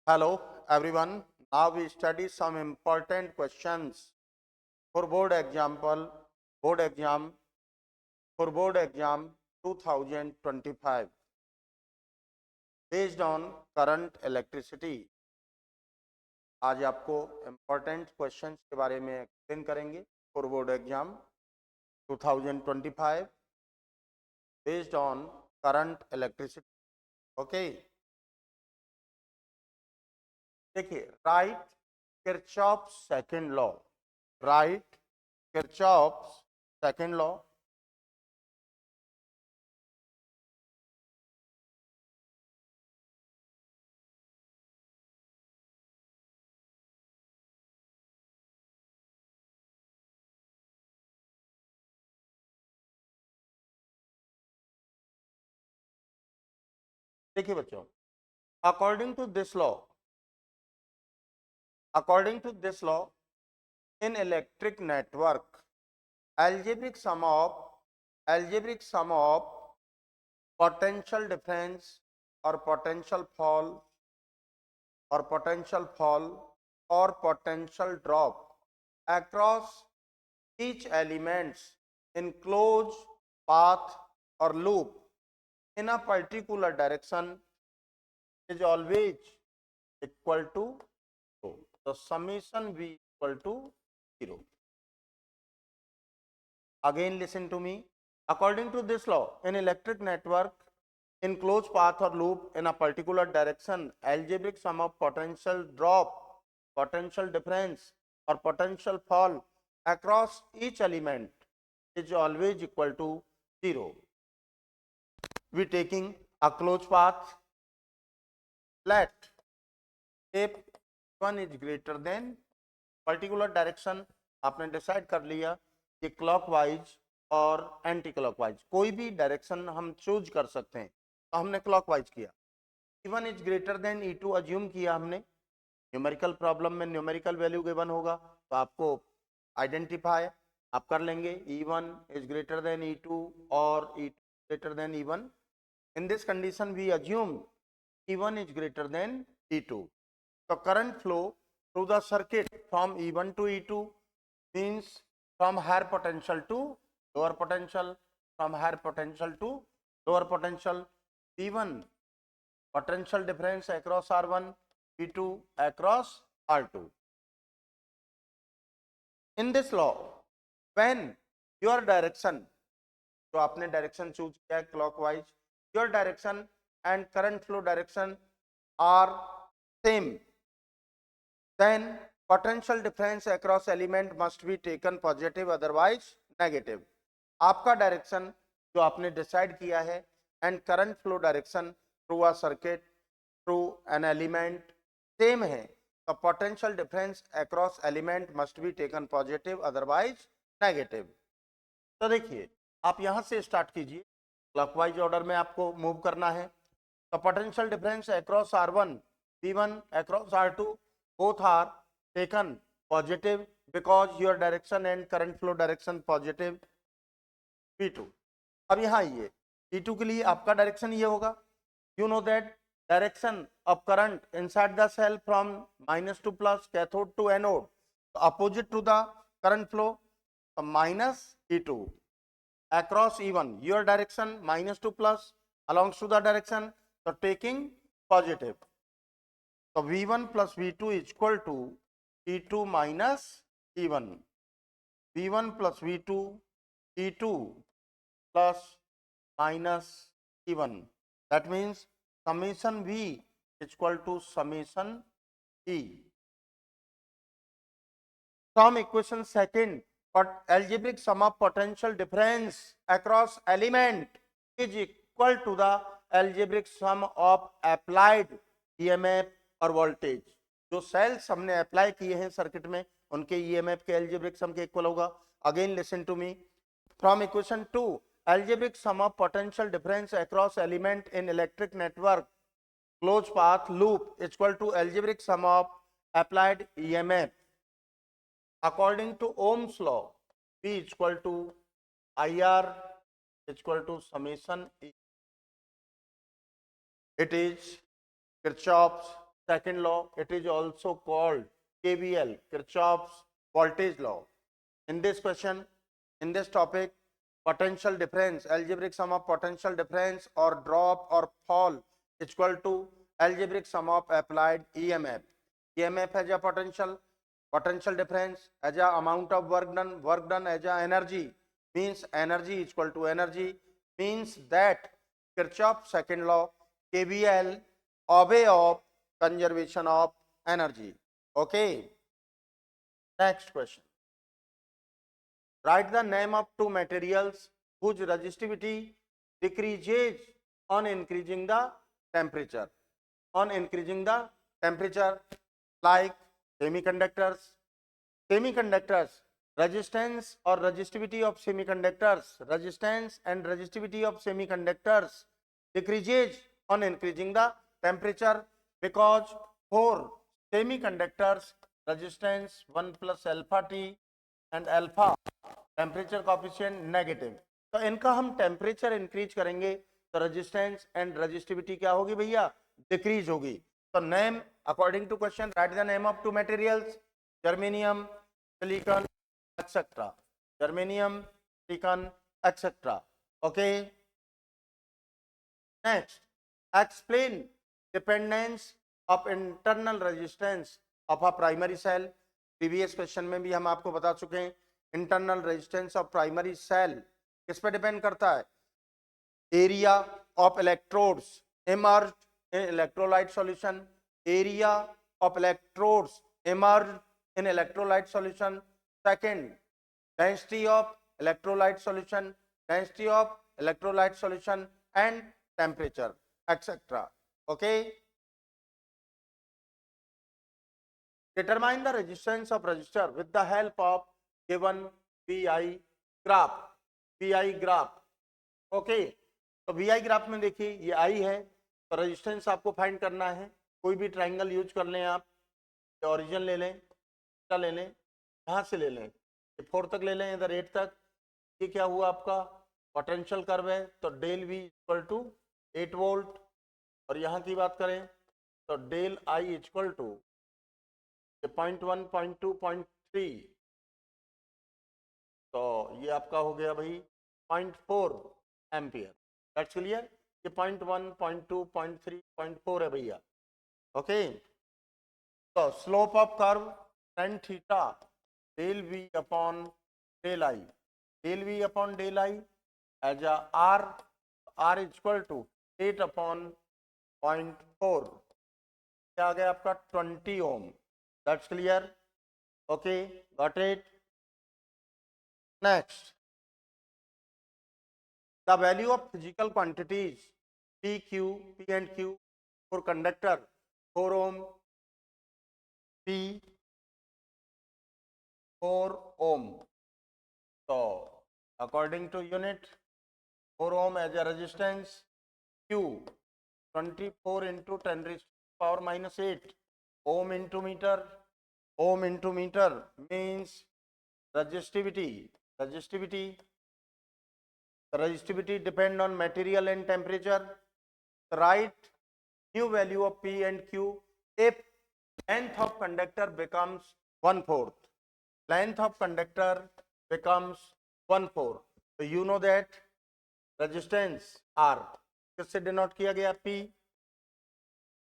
Hello everyone. Now we study some important questions for board exam for board exam 2025 based on current electricity. आज आपको important questions के बारे में explain करेंगे for board exam 2025 based on current electricity. Okay. देखिए right Kirchhoff second law right Kirchhoff second law देखिए बच्चों according to this law in electric network algebraic sum of potential difference or potential fall or potential fall or potential drop across each elements in closed path or loop in a particular direction is always equal to 0. So summation V equal to 0. Again listen to me. According to this law, in electric network, in closed path or loop in a particular direction, algebraic sum of potential drop, potential difference or potential fall across each element is always equal to 0. We taking a closed path. Let if one is greater than particular direction आपने decide कर लिया कि clockwise और anti clockwise कोई भी direction हम choose कर सकते हैं, तो हमने क्लॉकवाइज किया. E1 is greater than E2 assume किया हमने. न्यूमेरिकल प्रॉब्लम में न्यूमेरिकल वैल्यू गिवन होगा तो आपको आइडेंटिफाई आप कर लेंगे. E1 is greater than E2 और E2 greater than E1. In this condition we assume E1 is greater than E2. So current flow through the circuit from E1 to E2 means from higher potential to lower potential, from higher potential to lower potential. P1 potential difference across R1, P2 across R2. In this law, when your direction, तो आपने direction choose किया clockwise, your direction and current flow direction are same, then potential difference across element must be taken positive otherwise negative. आपका direction जो आपने decide किया है and current flow direction through a circuit through an element same है, तो potential difference across element must be taken positive otherwise negative. तो देखिए आप यहां से स्टार्ट कीजिए, क्लॉकवाइज ऑर्डर में आपको मूव करना है. तो potential difference across R1, P1 across R2 both are taken positive because your direction and current flow direction positive. P2 अब यहाँ आइए, P2 के लिए आपका डायरेक्शन ये होगा. You know that direction of current inside the cell from minus to plus cathode to anode, opposite to the current flow minus E2 across E1 your direction minus to plus alongs to the direction, so taking positive, so V1 plus V2 is equal to E2 minus E1. V1 plus V2 E2 plus minus E1, that means summation V is equal to summation E. From equation second, but algebraic sum of potential difference across element is equal to the algebraic sum of applied EMF और voltage. जो sales हमने apply किए हैं circuit में उनके EMF के algebraic sum के equal होगा. Again listen to me. From equation 2, algebraic sum of potential difference across element in electric network closed path loop is equal to algebraic sum of applied EMF. According to Ohm's law, P is equal to IR is equal to summation E. It is Kirchhoff's second law. It is also called KVL, Kirchhoff's voltage law. In this question, in this topic, potential difference, algebraic sum of potential difference or drop or fall is equal to algebraic sum of applied EMF. EMF as a potential difference as a amount of work done as a energy, means energy is equal to energy, means that Kirchhoff's second law, KVL, obey of conservation of energy. Okay, next question. Write the name of two materials whose resistivity decreases on increasing the temperature. On increasing the temperature, like semiconductors. Semiconductors, resistance or resistivity of semiconductors, resistance and resistivity of semiconductors decreases on increasing the temperature, because for semiconductors resistance 1 plus alpha t and alpha temperature coefficient negative, तो इनका हम temperature increase करेंगे तो resistance and resistivity क्या होगी भैया, decrease होगी. तो name according to question, right the name of two materials, germanium, silicon etcetera, germanium, silicon etcetera. Okay, next, explain dependence of internal resistance of a primary cell. Previous question में भी हम आपको बता चुके हैं internal resistance of primary cell किस पे depend करता है, area of electrodes immersed in electrolyte solution, area of electrodes immersed in electrolyte solution. Second, density of electrolyte solution, density of electrolyte solution and temperature etcetera. Okay, determine the resistance of resistor with the help of given VI graph. VI graph, okay, तो VI graph में देखिए ये I है, तो resistance आपको find करना है. कोई भी ट्राइंगल यूज कर लें आप, ओरिजिन ले लें, ले लें, यहाँ से ले लें, 4 तक ले लें, इधर 8 तक. ये क्या हुआ आपका पोटेंशियल कर्व है, तो del V equal to 8 volt. और यहाँ की बात करें तो डेल I इक्वल टू 0.1, 0.2, 0.3, तो ये आपका हो गया भाई 0.4 एम्पियर. That's clear. ये 0.1, 0.2, 0.3, 0.4 है भैया. ओके, तो slope of curve tan theta del V upon del I, del V upon del I as a R equal to 8 upon 0.4, क्या आ गया आपका 20 ohm. That's clear. Okay, got it. Next, the value of physical quantities P and Q for conductor 4 ohm, P 4 ohm. So according to unit, 4 ohm as a resistance, Q 24 into 10 raised to power minus 8 ohm into meter. Ohm into meter means resistivity. Resistivity depend on material and temperature. Write new value of P and Q if length of conductor becomes 1/4. Length of conductor becomes 1/4. So you know that resistance R किससे denote किया गया, P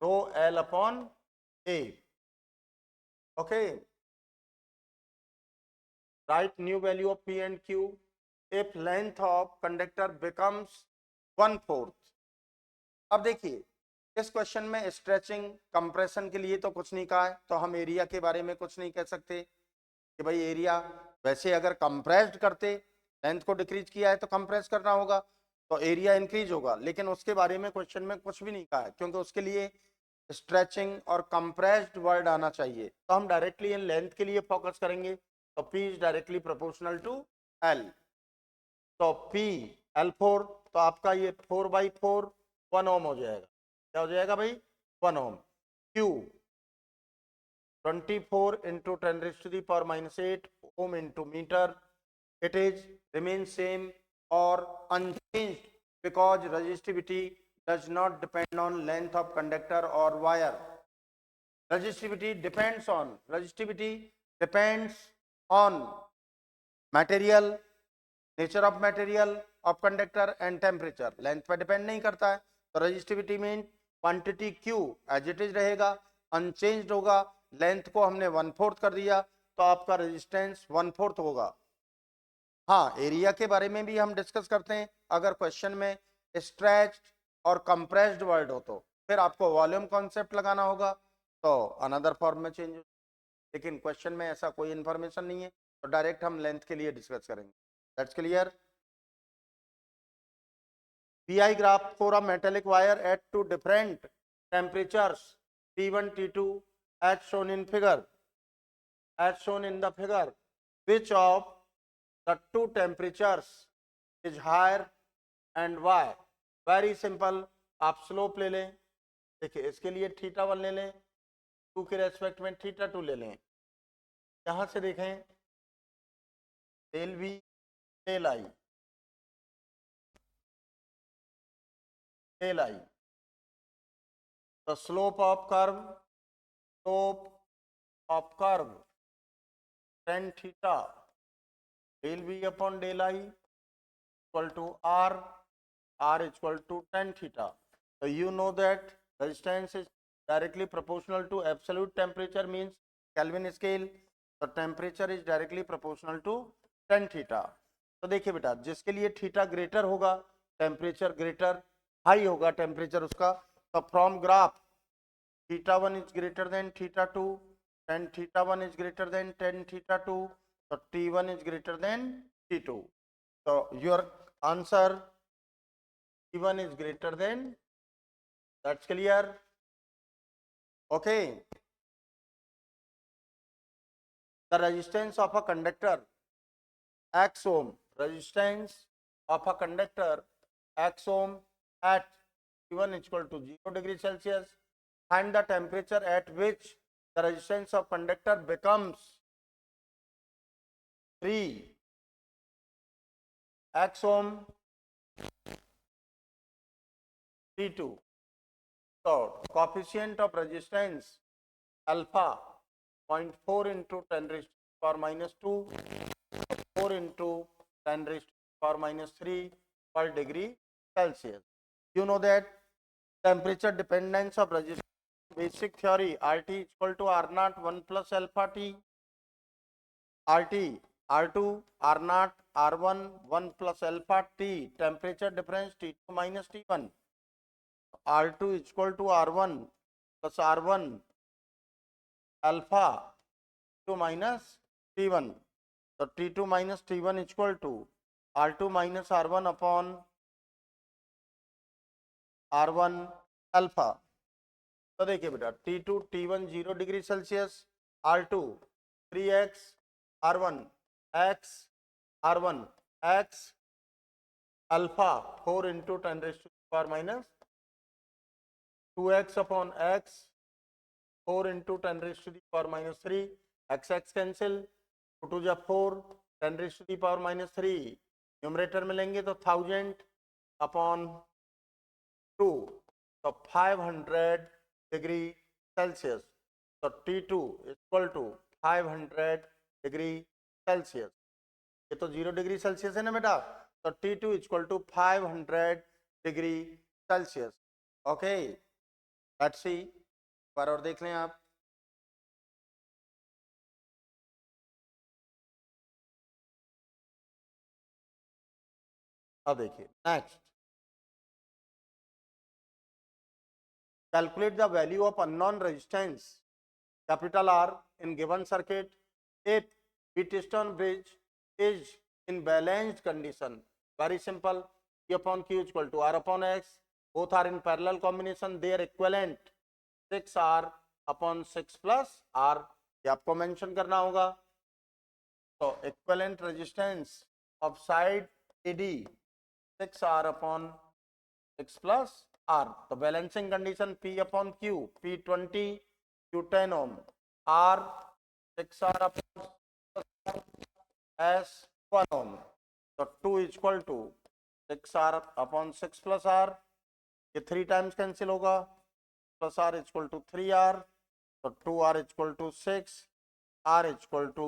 rho L upon A. Okay, write new value of P and Q if length of conductor becomes 1/4. अब देखिए इस question में stretching compression के लिए तो कुछ नहीं कहा है, तो हम एरिया के बारे में कुछ नहीं कह सकते कि भाई एरिया, वैसे अगर कंप्रेस्ड करते, लेंथ को डिक्रीज किया है तो कंप्रेस करना होगा तो एरिया इंक्रीज होगा, लेकिन उसके बारे में क्वेश्चन में कुछ भी नहीं कहा है क्योंकि उसके लिए स्ट्रेचिंग और कंप्रेस्ड वर्ड आना चाहिए. तो हम डायरेक्टली इन लेंथ के लिए फोकस करेंगे, तो P is directly proportional to L. तो P L4, तो आपका ये 4/4 1 ओम हो जाएगा. क्या हो जाएगा भाई, 1 ओम. Q 24 into 10 raised to the power minus 8 ohm into meter. It is remain same or unchanged because resistivity does not depend on length of conductor or wire. resistivity depends on material, nature of material of conductor and temperature. Length पर depend नहीं करता है, तो resistivity mean quantity Q as it is रहेगा, unchanged होगा. Length को हमने 1/4 कर दिया तो आपका रेजिस्टेंस 1/4 होगा. हाँ, एरिया के बारे में भी हम डिस्कस करते हैं. अगर क्वेश्चन में स्ट्रेच्ड और कंप्रेस्ड वर्ड हो तो फिर आपको वॉल्यूम कॉन्सेप्ट लगाना होगा, तो अनदर फॉर्म में चेंज हो. लेकिन क्वेश्चन में ऐसा कोई इंफॉर्मेशन नहीं है, तो डायरेक्ट हम लेंथ के लिए डिस्कस करेंगे. That's clear. PI graph for a metallic wire at two different temperatures T1 T2 as shown in figure, which of the two temperatures is higher and why? Very simple. आप slope ले लें. देखिए इसके लिए θ1 ले लें, 2 के रेस्पेक्ट में θ2 ले लें. यहां से देखें del V del I, the slope of curve tan theta del V upon del I equal to R is equal to tan theta. So you know that resistance is directly proportional to absolute temperature, means Kelvin scale. So temperature is directly proportional to tan theta. तो देखिए बेटा, जिसके लिए theta greater होगा temperature greater high होगा temperature उसका. तो from graph θ1 is greater than θ2, tan θ1 is greater than tan θ2, so T1 is greater than T2. So your answer T1 is greater than. That's clear. Okay. The resistance of a conductor X ohm, resistance of a conductor X ohm at T1 is equal to 0 degree Celsius. Find the temperature at which the resistance of conductor becomes 3 X ohm T2. So coefficient of resistance alpha 0.4 into 10 raised to the power minus 2, 4 into 10 raised to the power minus 3 per degree Celsius. You know that temperature dependence of resistance. Basic theory, RT is equal to R naught 1 plus alpha T. RT, R2, R naught, R1, 1 plus alpha T. Temperature difference T2 minus T1. R2 is equal to R1 plus R1 alpha 2 minus T1. So T2 minus T1 is equal to R2 minus R1 upon R1 alpha. तो देखिए बेटा T2 T1 0 degree Celsius, R2 3x R1 x R1 x alpha 4 into 10 raised to the power minus 2x upon x 4 into 10 raised to the power minus 3, x cancel, 2 to the 4 10 raised to the power minus 3 numerator में लेंगे तो 1000 upon 2, तो 500 degree Celsius. So T2 is equal to 500 degree Celsius. ये तो 0 degree Celsius है ना बेटा, तो T2 is equal to 500 degree Celsius. Okay, let's see. बार और देख लें आप. अब देखिए next, calculate the value of unknown resistance capital R in given circuit if Wheatstone bridge is in balanced condition. Very simple. P upon Q is equal to R upon X. Both are in parallel combination. Their equivalent 6R upon 6 plus R. ये आपको mention करना होगा. तो equivalent resistance of side AD 6R upon 6 plus R. तो balancing condition P upon Q, P20, Q 10 ohm, R 6R upon S 1 ohm. तो 2 is equal to 6R upon 6 plus R. ये 3 times cancel होगा, plus R is equal to 3R. तो 2R equal to 6, R equal to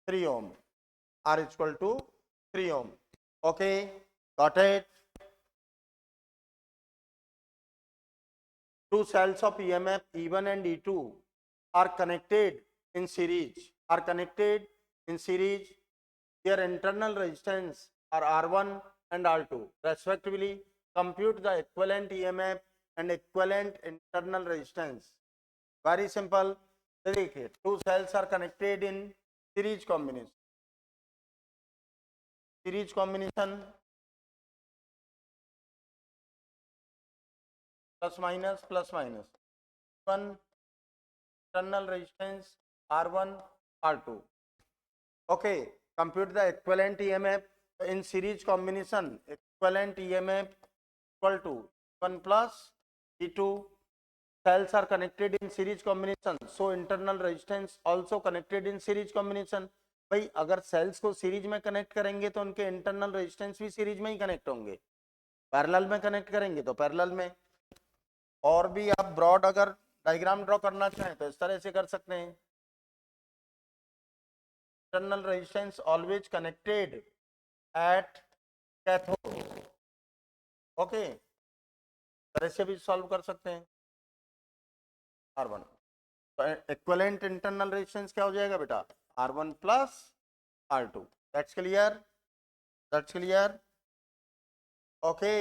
3 ohm, R equal to 3 ohm. Okay, got it? Two cells of EMF E1 and E2 are connected in series. Their internal resistance are R1 and R2 respectively. Compute the equivalent EMF and equivalent internal resistance. Very simple. देखिए, two cells are connected in series combination. Plus minus. One internal resistance R1, R2. Okay, compute the equivalent EMF in series combination. Equivalent EMF equal to 1 plus E2. Cells are connected in series combination, so internal resistance also connected in series combination. भाई अगर sales को series में connect करेंगे तो उनके internal resistance भी series में ही connect होंगे, पैरेलल में कनेक्ट करेंगे तो पैरेलल में. और भी आप ब्रॉड अगर डायग्राम ड्रॉ करना चाहें तो इस तरह से कर सकते हैं. Internal resistance always connected at cathode. Okay, तरह से भी सॉल्व कर सकते हैं. R1 तो इक्विवेलेंट इंटरनल रेजिस्टेंस क्या हो जाएगा बेटा, R1 plus R2. That's clear. Okay.